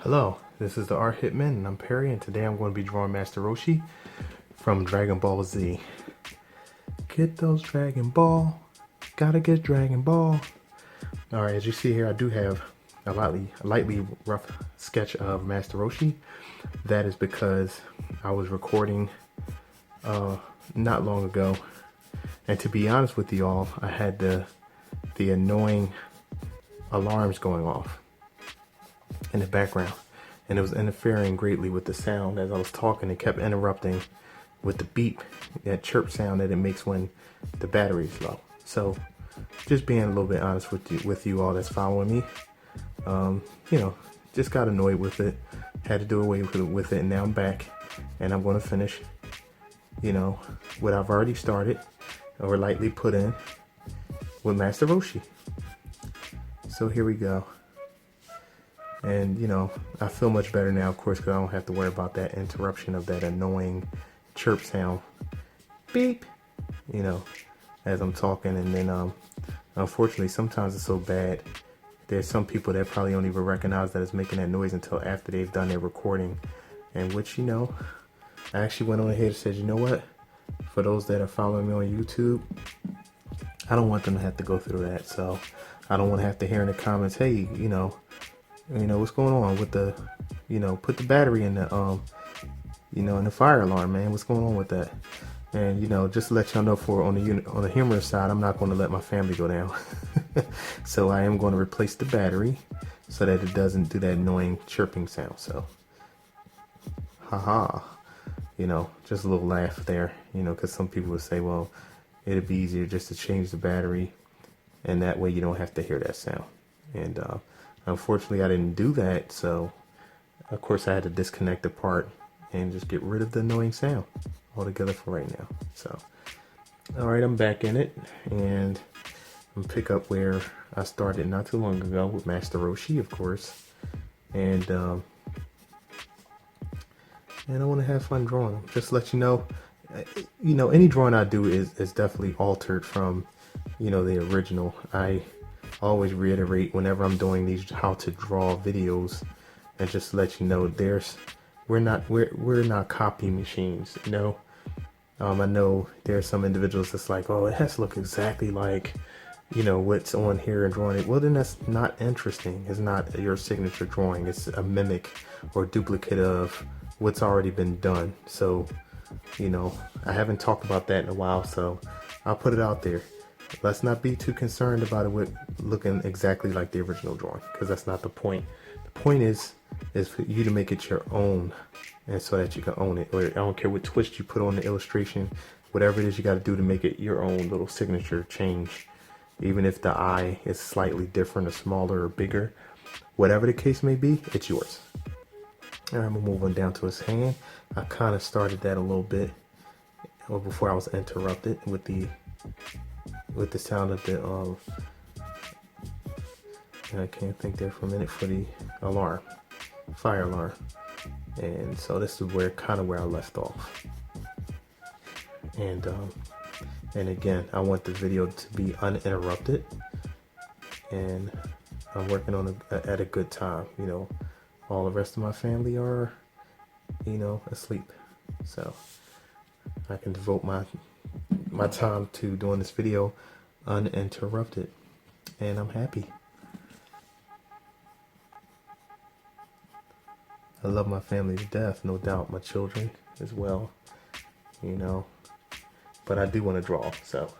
Hello, this is the Art Hitman and I'm Perry, and today I'm going to be drawing Master Roshi from Dragon Ball Z. Get those Dragon Ball, gotta get Dragon Ball. Alright, as you see here, I do have a lightly rough sketch of Master Roshi. That is because I was recording not long ago, and to be honest with you all, I had the annoying alarms going off in the background, and it was interfering greatly with the sound. As I was talking, it kept interrupting with the beep, that chirp sound that it makes when the battery is low. So just being a little bit honest with you all that's following me, just got annoyed with it, had to do away with it, and now I'm back and I'm going to finish what I've already started or lightly put in with Master Roshi. So here we go. And I feel much better now, of course, because I don't have to worry about that interruption of that annoying chirp sound, beep, as I'm talking. And then unfortunately, sometimes it's so bad, there's some people that probably don't even recognize that it's making that noise until after they've done their recording. And which I actually went on ahead and said, you know what, for those that are following me on YouTube, I don't want them to have to go through that. So I don't want to have to hear in the comments, hey, what's going on with the, put the battery in the, in the fire alarm, man. What's going on with that? And, just to let y'all know, on the humorous side, I'm not going to let my family go down. So I am going to replace the battery so that it doesn't do that annoying chirping sound. So, haha, just a little laugh there, because some people would say, well, it'd be easier just to change the battery, and that way you don't have to hear that sound. And, unfortunately, I didn't do that, so of course I had to disconnect the part and just get rid of the annoying sound altogether for right now. So, alright, I'm back in it, and I'm pick up where I started not too long ago with Master Roshi, of course, and I want to have fun drawing them. Just to let you know, any drawing I do is definitely altered from, the original. I always reiterate whenever I'm doing these how to draw videos, and just to let you know, we're not copy machines. I know there's some individuals that's like, oh, it has to look exactly like what's on here and drawing it. Well, then that's not interesting. It's not your signature drawing. It's a mimic or duplicate of what's already been done. So I haven't talked about that in a while, so I'll put it out there. Let's not be too concerned about it with looking exactly like the original drawing, because that's not the point. The point is for you to make it your own, and so that you can own it. Or I don't care what twist you put on the illustration, whatever it is you got to do to make it your own little signature change. Even if the eye is slightly different or smaller or bigger, whatever the case may be, it's yours. All right, I'm gonna move on down to his hand. I kind of started that a little bit before I was interrupted with the sound of the and I can't think there for a minute, for the alarm, fire alarm. And so this is where I left off. And again, I want the video to be uninterrupted, and I'm working on at a good time. All the rest of my family are asleep, so I can devote my time to doing this video uninterrupted, and I'm happy. I love my family to death, no doubt, my children as well, but I do want to draw, so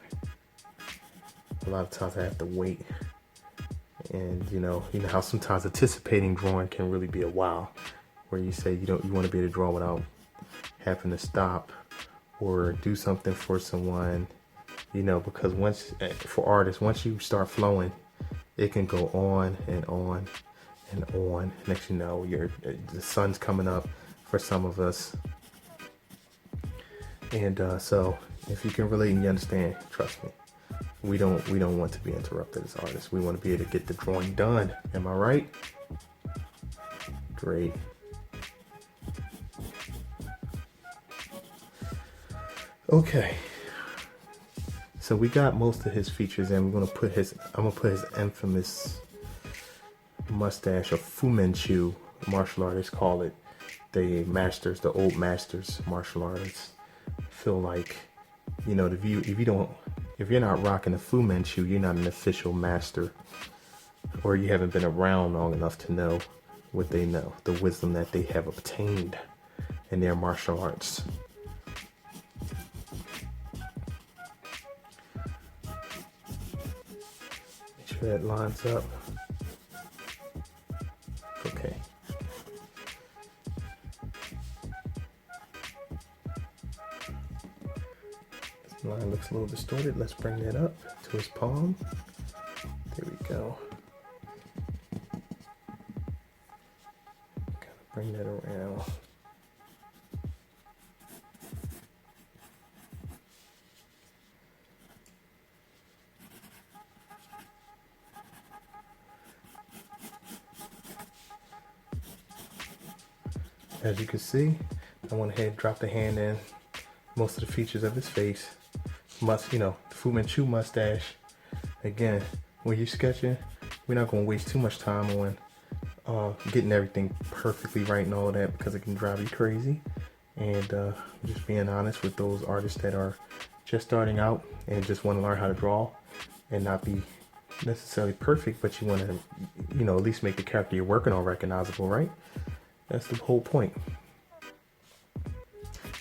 a lot of times I have to wait. And you know how sometimes anticipating drawing can really be a while, where you say you want to be able to draw without having to stop or do something for someone, because for artists, once you start flowing, it can go on and on and on. Next the sun's coming up for some of us. And so if you can relate and you understand, trust me, we don't want to be interrupted as artists. We want to be able to get the drawing done. Am I right? Great. Okay. So we got most of his features, and I'm gonna put his infamous mustache of Fu Manchu martial artists call it the masters, the old masters martial artists feel like, you know, if you're not rocking the Fu Manchu, you're not an official master, or you haven't been around long enough to know what they know, the wisdom that they have obtained in their martial arts. Make sure that lines up. Okay. This line looks a little distorted. Let's bring that up to his palm. There we go. Kind of bring that around. As you can see, I went ahead and dropped the hand in most of the features of his face. The Fu Manchu mustache. Again, when you're sketching, we're not going to waste too much time on getting everything perfectly right and all that, because it can drive you crazy. And just being honest with those artists that are just starting out and just want to learn how to draw and not be necessarily perfect, but you want to, at least make the character you're working on recognizable, right? That's the whole point.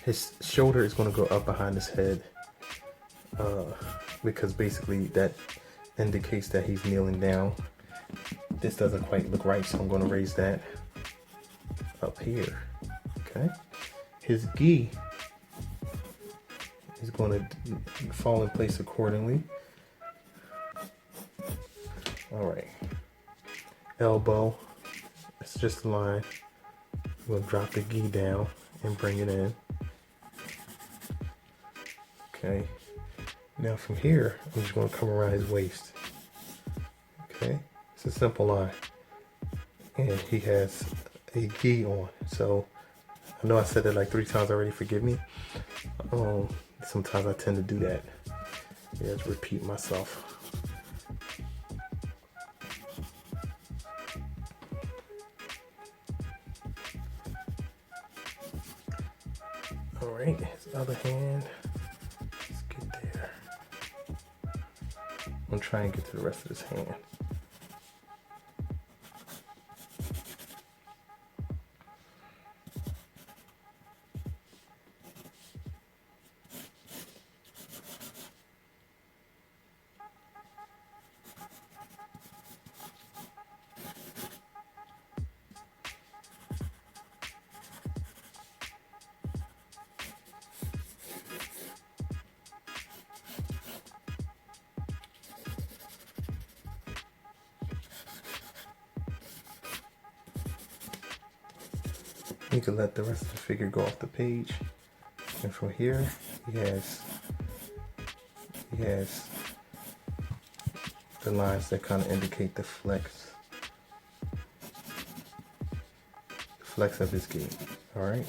His shoulder is going to go up behind his head because basically that indicates that he's kneeling down. This doesn't quite look right, so I'm going to raise that up here. Okay. His gi is going to fall in place accordingly. All right. Elbow. It's just a line. We'll drop the gi down and bring it in. Okay. Now from here, I'm just going to come around his waist. Okay. It's a simple line. And he has a gi on. So I know I said that like 3 times already, forgive me. Sometimes I tend to do that. Yeah, just repeat myself. All right, his other hand. Let's get there. I'm gonna try and get to the rest of his hand. You can let the rest of the figure go off the page. And from here, he has the lines that kind of indicate the flex of his gi. All right.